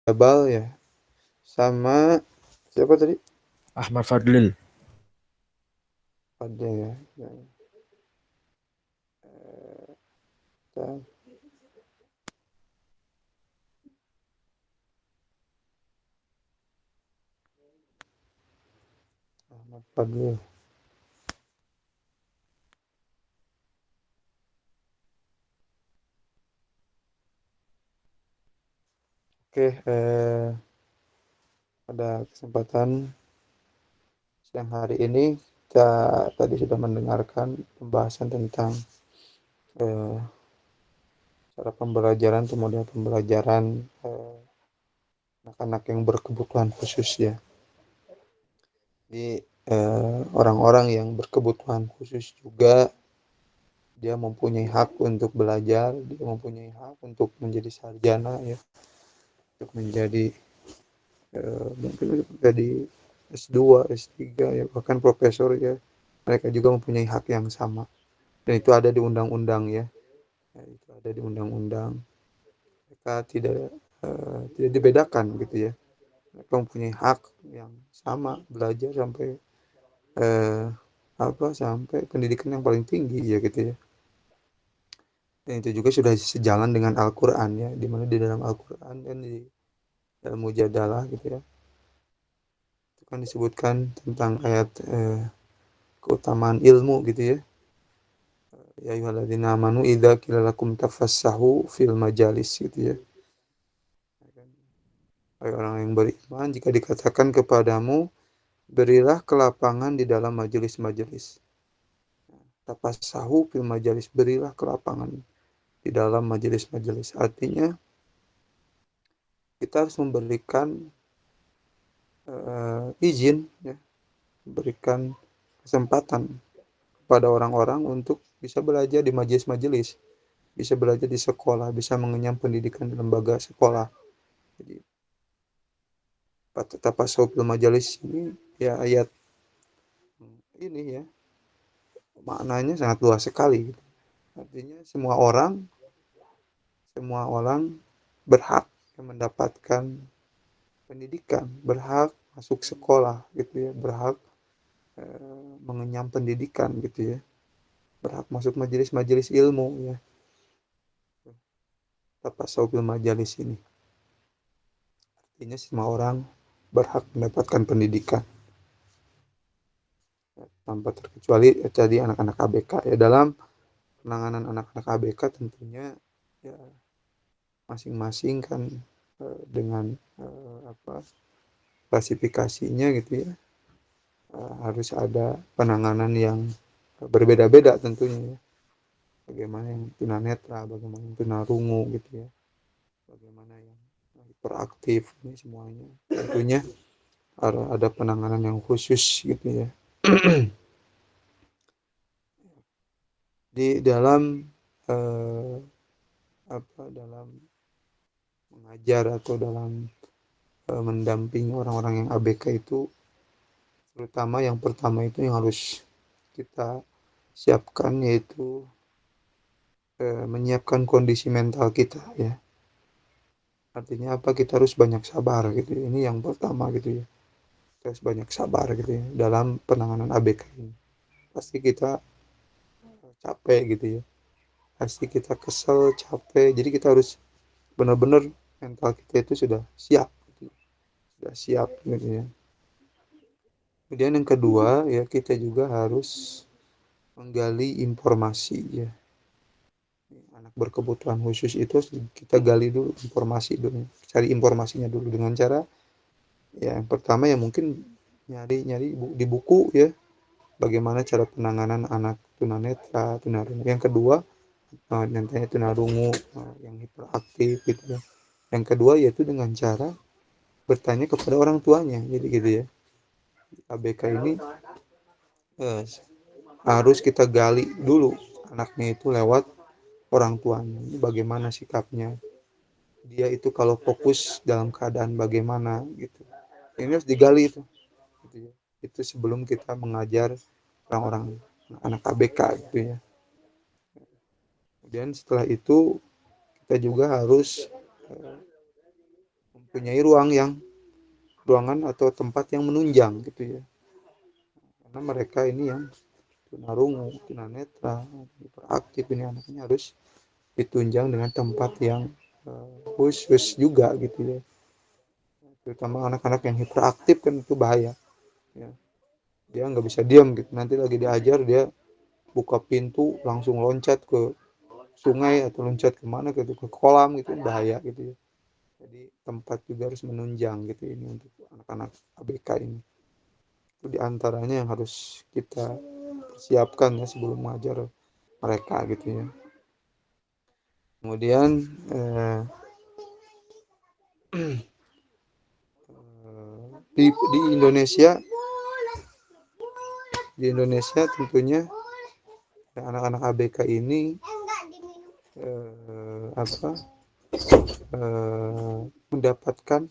Bal ya, sama siapa tadi? Ahmad Fadlil. Ada ya. Dan Ahmad Fadlil. Oke, pada kesempatan siang hari ini kita tadi sudah mendengarkan pembahasan tentang eh, cara pembelajaran kemudian pembelajaran eh, anak-anak yang berkebutuhan khusus ya. Jadi orang-orang yang berkebutuhan khusus juga dia mempunyai hak untuk belajar, dia mempunyai hak untuk menjadi sarjana ya, untuk menjadi mungkin menjadi S2, S3 ya, bahkan profesor ya. Mereka juga mempunyai hak yang sama. Dan itu ada di undang-undang ya. Ya itu ada di undang-undang. Mereka tidak dibedakan gitu ya. Mereka mempunyai hak yang sama belajar sampai eh, sampai pendidikan yang paling tinggi ya gitu ya. Dan itu juga sudah sejalan dengan Al-Qur'an ya, di mana di dalam Al-Qur'an dan di dalam Mujadalah gitu ya. Itu kan disebutkan tentang ayat keutamaan ilmu gitu ya. Ya ayyuhalladzina amanu idza qila lakum tafassahu fil majalis gitu ya. Hai orang yang beriman, jika dikatakan kepadamu, berilah kelapangan di dalam majelis-majelis. Tafassahu fil majalis, berilah kelapangan di dalam majelis-majelis. Artinya kita harus memberikan izin ya, berikan kesempatan kepada orang-orang untuk bisa belajar di majelis-majelis, bisa belajar di sekolah, bisa mengenyam pendidikan di lembaga sekolah. Jadi tapasul majalis ini ya ayat ini ya maknanya sangat luas sekali. Artinya semua orang berhak mendapatkan pendidikan, berhak masuk sekolah gitu ya, berhak mengenyam pendidikan gitu ya, berhak masuk majelis-majelis ilmu ya. Tapasul majalis ini artinya semua orang berhak mendapatkan pendidikan ya, tanpa terkecuali tadi anak-anak ABK ya. Dalam penanganan anak-anak ABK tentunya ya masing-masing kan dengan klasifikasinya gitu ya, harus ada penanganan yang berbeda-beda tentunya ya. Bagaimana yang tunanetra, bagaimana yang tunarungu gitu ya, bagaimana yang hiperaktif, ini semuanya tentunya ada penanganan yang khusus gitu ya. Di dalam eh, dalam mengajar atau dalam mendampingi orang-orang yang ABK itu, terutama yang pertama itu yang harus kita siapkan yaitu menyiapkan kondisi mental kita ya. Artinya apa? Kita harus banyak sabar gitu ya. Ini yang pertama gitu ya. Kita harus banyak sabar gitu ya dalam penanganan ABK ini. Pasti kita capek gitu ya. Pasti kita kesel, capek. Jadi kita harus benar-benar mental kita itu sudah siap gitu ya. Sudah siap gitu ya. Kemudian yang kedua ya kita juga harus menggali informasi ya. Anak berkebutuhan khusus itu kita gali dulu informasi dulu, cari informasinya dulu dengan cara ya yang pertama ya mungkin nyari-nyari di buku ya, bagaimana cara penanganan anak tunanetra, tunarungu. Yang kedua nantinya tunarungu yang hiperaktif gitu ya. Yang kedua yaitu dengan cara bertanya kepada orang tuanya, jadi gitu ya. ABK ini eh, harus kita gali dulu anaknya itu lewat orang tuanya. Ini bagaimana sikapnya, dia itu kalau fokus dalam keadaan bagaimana gitu. Ini harus digali itu gitu ya. Itu sebelum kita mengajar orang-orang anak ABK gitu ya. Kemudian setelah itu kita juga harus mempunyai ruangan atau tempat yang menunjang gitu ya. Karena mereka ini yang tunarungu, tunanetra, hiperaktif ini anaknya harus ditunjang dengan tempat yang khusus juga gitu ya. Terutama anak-anak yang hiperaktif kan itu bahaya. Ya. Dia nggak bisa diam gitu. Nanti lagi diajar dia buka pintu langsung loncat ke sungai atau loncat kemana gitu ke kolam gitu bahaya gitu ya. Jadi tempat juga harus menunjang gitu ini untuk anak-anak ABK ini. Itu diantaranya yang harus kita siapkan ya sebelum mengajar mereka gitu ya. Kemudian di Indonesia tentunya anak-anak ABK ini apa mendapatkan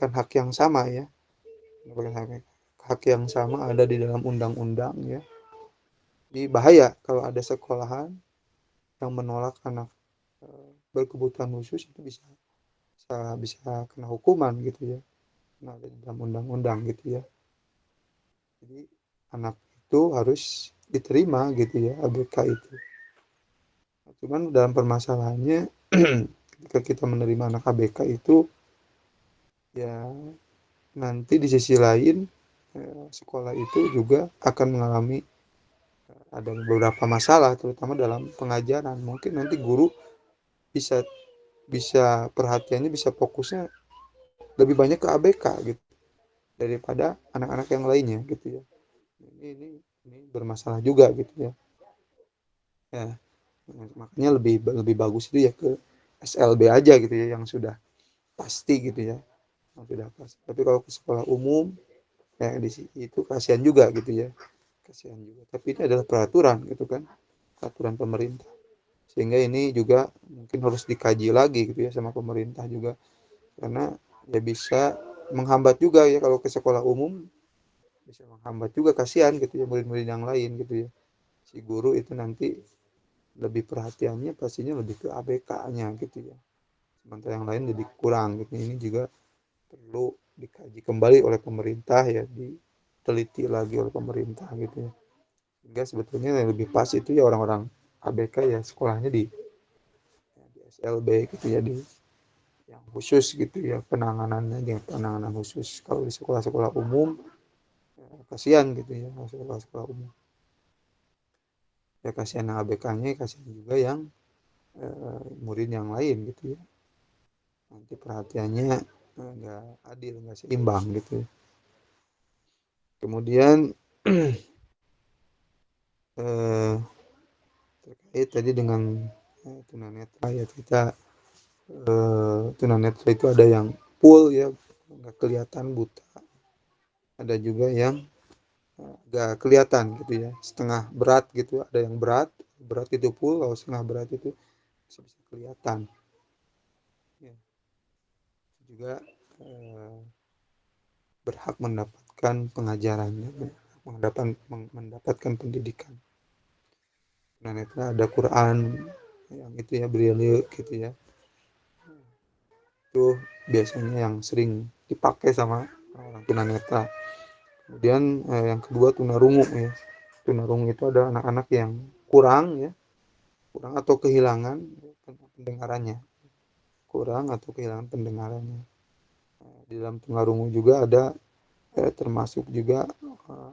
hak yang sama ya, mendapatkan hak yang sama ada di dalam undang-undang ya. Jadi bahaya kalau ada sekolahan yang menolak anak berkebutuhan khusus itu bisa bisa bisa kena hukuman gitu ya. Nah, ada di dalam undang-undang gitu ya. Jadi anak itu harus diterima gitu ya ABK itu. Nah, cuman dalam permasalahannya ketika kita menerima anak ABK itu ya nanti di sisi lain sekolah itu juga akan mengalami ada beberapa masalah terutama dalam pengajaran. Mungkin nanti guru bisa bisa perhatiannya bisa fokusnya lebih banyak ke ABK gitu daripada anak-anak yang lainnya gitu ya. Ini bermasalah juga gitu ya. Ya, makanya lebih lebih bagus itu ya ke SLB aja gitu ya yang sudah pasti gitu ya. Yang sudah pasti. Tapi kalau ke sekolah umum ya di itu kasihan juga gitu ya. Kasihan juga. Tapi ini adalah peraturan gitu kan. Peraturan pemerintah. Sehingga ini juga mungkin harus dikaji lagi gitu ya sama pemerintah juga. Karena ya bisa menghambat juga ya kalau ke sekolah umum bisa menghambat juga kasihan gitu ya murid-murid yang lain gitu ya. Si guru itu nanti lebih perhatiannya pastinya lebih ke ABK-nya gitu ya. Sementara yang lain jadi kurang gitu. Ini juga perlu dikaji kembali oleh pemerintah ya, diteliti lagi oleh pemerintah gitu ya. Sehingga sebetulnya yang lebih pas itu ya orang-orang ABK ya sekolahnya di SLB gitu ya di yang khusus gitu ya penanganannya dengan penanganan khusus. Kalau di sekolah-sekolah umum ya, kasihan gitu ya sekolah-sekolah umum. Ya kasihan yang ABK-nya, kasihan juga yang murid yang lain gitu ya. Nanti perhatiannya nggak adil, nggak seimbang gitu ya. Kemudian eh, terkait tadi dengan tunanetra ya kita tunanetra itu ada yang full ya nggak kelihatan buta, ada juga yang nggak kelihatan gitu ya setengah berat gitu, ada yang berat berat itu full, kalau setengah berat itu bisa kelihatan ya. Juga eh, berhak mendapatkan pengajaran ya, mendapatkan pendidikan. Tunanetra ada Quran yang itu ya braille gitu ya, itu biasanya yang sering dipakai sama orang tunanetra. Kemudian yang kedua tunarungu ya. Tunarungu itu ada anak-anak yang kurang ya, kurang atau kehilangan pendengarannya, kurang atau kehilangan pendengarannya. Di dalam tunarungu juga ada termasuk juga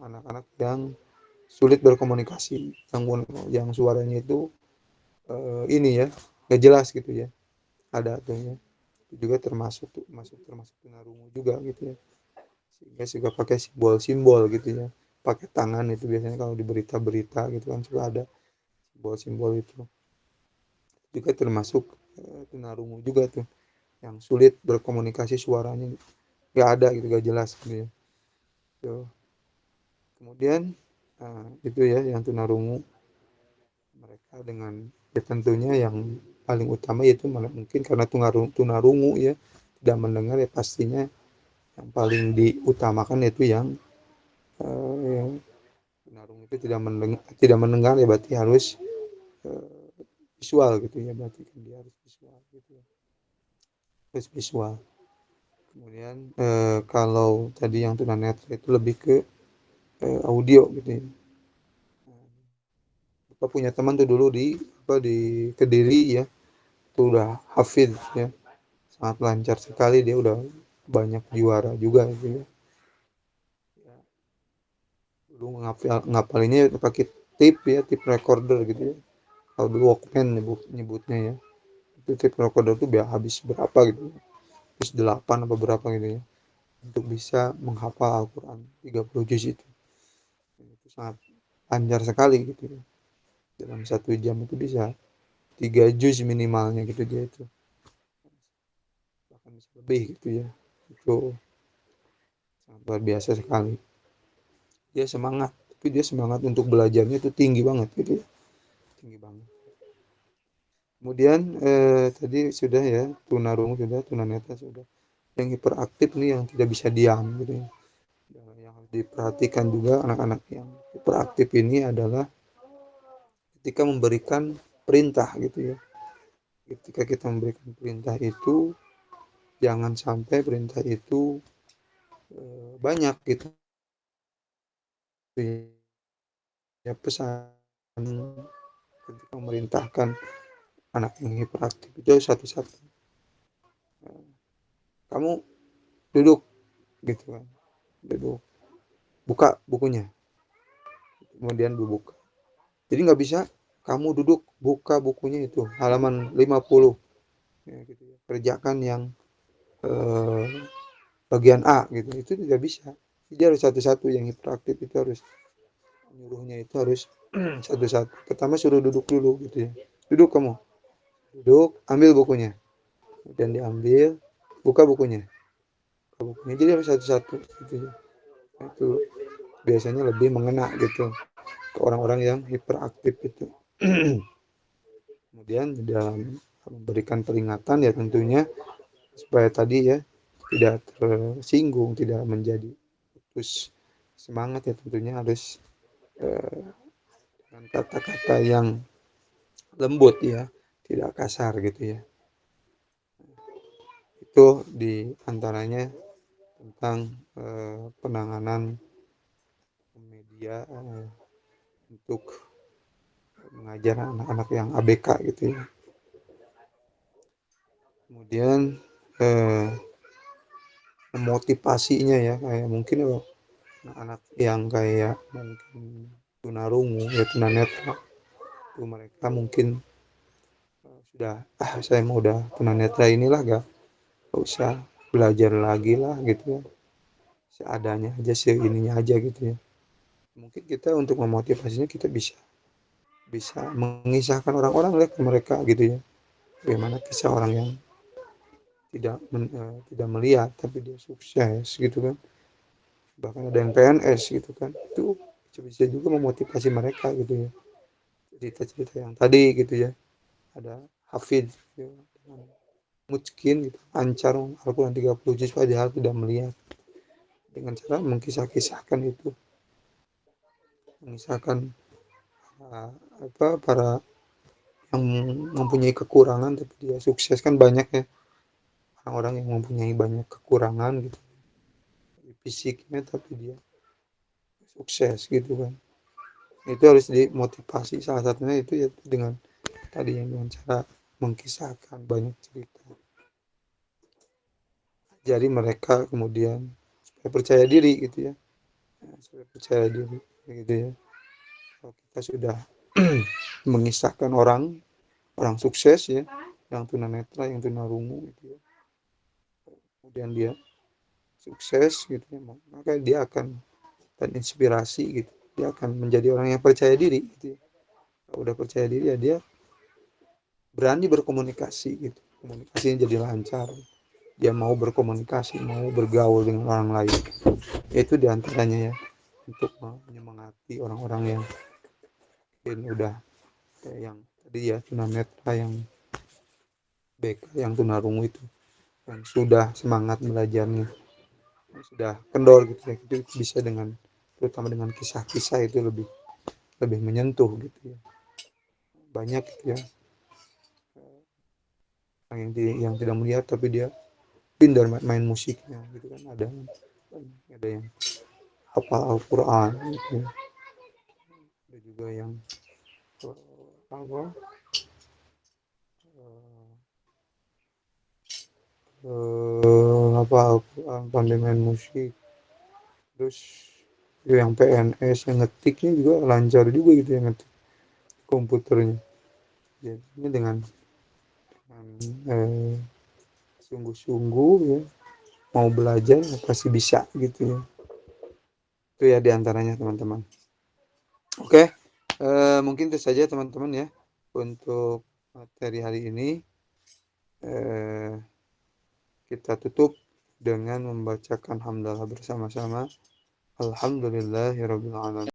anak-anak yang sulit berkomunikasi, yang suaranya itu ini ya nggak jelas gitu ya, ada tuh ya. Itu juga termasuk tunarungu juga gitu ya. Sehingga juga pakai simbol-simbol gitu ya, pakai tangan itu biasanya kalau di berita-berita gitu kan suka ada simbol-simbol itu juga termasuk tunarungu juga tuh yang sulit berkomunikasi, suaranya nggak ada gitu, nggak jelas gitu ya. Tuh. Kemudian itu ya yang tunarungu, mereka dengan ya tentunya yang paling utama yaitu mungkin karena tunarungu ya tidak mendengar ya pastinya yang paling diutamakan yaitu yang yang tunarungu itu tidak mendengar ya berarti harus visual gitu ya, berarti kan dia harus visual gitu ya. terus visual. Kemudian kalau tadi yang tunanetra itu lebih ke audio gitu ya. Bapak punya teman tuh dulu di apa di Kediri ya, tuh udah hafid ya, sangat lancar sekali dia udah banyak juara juga gitu ya. Dulu ngapalinnya pakai tape ya, tape recorder gitu ya. Kalau dulu Walkman nyebutnya ya. Itu tape recorder tuh biar habis berapa gitu ya. Habis 8 apa berapa gitu ya. Untuk bisa menghafal Al-Quran 30 juz itu. Itu sangat lancar sekali gitu ya. Dalam 1 jam itu bisa 3 juz minimalnya gitu dia itu. Bahkan bisa lebih gitu ya. Itu sangat luar biasa sekali. Dia semangat, tapi dia semangat untuk belajarnya itu tinggi banget gitu ya. Tinggi banget. Kemudian tadi sudah ya, tunarungu sudah, tunanetra sudah. Yang hiperaktif nih yang tidak bisa diam gitu ya. Yang harus diperhatikan juga anak-anak yang hiperaktif ini adalah ketika memberikan perintah gitu ya. Ketika kita memberikan perintah itu, jangan sampai perintah itu banyak gitu ya, pesan ketika memerintahkan anak yang hiperaktif itu satu-satu. Kamu duduk gitu kan, duduk, buka bukunya, kemudian dibuka. Jadi nggak bisa kamu duduk buka bukunya itu halaman 50 ya, gitu ya. Kerjakan yang eh, bagian A gitu, itu tidak bisa. Jadi harus satu-satu, yang hiperaktif itu harus nyuruhnya itu harus satu-satu. Pertama suruh duduk dulu gitu ya. Duduk kamu, duduk, ambil bukunya, dan diambil, buka bukunya, buka bukunya. Jadi harus satu-satu gitu ya. Itu biasanya lebih mengena gitu ke orang-orang yang hiperaktif itu. Kemudian dalam memberikan peringatan ya tentunya supaya tadi ya tidak tersinggung, tidak menjadi putus semangat ya tentunya harus eh, dengan kata-kata yang lembut ya, tidak kasar gitu ya. Itu di antaranya tentang penanganan media untuk mengajar anak-anak yang ABK gitu ya. Kemudian eh, memotivasinya ya kayak mungkin anak-anak yang kayak mungkin tunarungu ya tunanetra itu mereka mungkin sudah saya mau udah tunanetra inilah gak usah belajar lagi lah gitu ya, seadanya aja seininya aja gitu ya. Mungkin kita untuk memotivasinya kita bisa bisa mengisahkan orang-orang lihat ke mereka gitu ya, bagaimana kisah orang yang tidak melihat tapi dia sukses gitu kan, bahkan ada yang PNS gitu kan, itu bisa juga memotivasi mereka gitu ya, cerita-cerita yang tadi gitu ya. Ada Hafid gitu, Mutskin gitu, lancar Al-Quran 30 juz padahal tidak melihat, dengan cara mengkisah-kisahkan itu, mengisahkan uh, apa para yang mempunyai kekurangan tapi dia sukses kan banyak ya, orang-orang yang mempunyai banyak kekurangan gitu fisiknya tapi dia sukses gitu kan. Itu harus dimotivasi, salah satunya itu ya dengan tadi yang dengan cara mengkisahkan banyak cerita, jadi mereka kemudian supaya percaya diri gitu ya. Nah, supaya percaya diri gitu ya. Kalau kita sudah mengisahkan orang orang sukses ya, yang tunanetra yang tunarungu gitu ya, kemudian dia sukses gitu ya, maka dia akan terinspirasi gitu, dia akan menjadi orang yang percaya diri gitu ya. Kalau udah percaya diri ya dia berani berkomunikasi gitu, komunikasinya jadi lancar, dia mau berkomunikasi, mau bergaul dengan orang lain. Itu diantaranya ya, untuk menyemangati orang-orang yang mungkin udah kayak yang tadi ya tunanetra, yang BK, yang tunarungu itu, yang sudah semangat belajarnya, yang sudah kendor gitu ya, itu bisa dengan terutama dengan kisah-kisah itu lebih lebih menyentuh gitu ya. Banyak gitu ya yang tidak melihat tapi dia pintar main musiknya gitu kan, ada yang hafal Al-Quran gitu, ada juga yang apa apa Al-Quran, pandai main musik, terus yang PNS yang ngetiknya juga lancar juga gitu, yang ngetik komputernya. Jadi dengan sungguh-sungguh ya, mau belajar ya pasti bisa gitu ya. Itu ya diantaranya teman-teman. Oke, mungkin itu saja teman-teman ya untuk materi hari ini. Eh, kita tutup dengan membacakan hamdalah bersama-sama. Alhamdulillahirabbil alamin.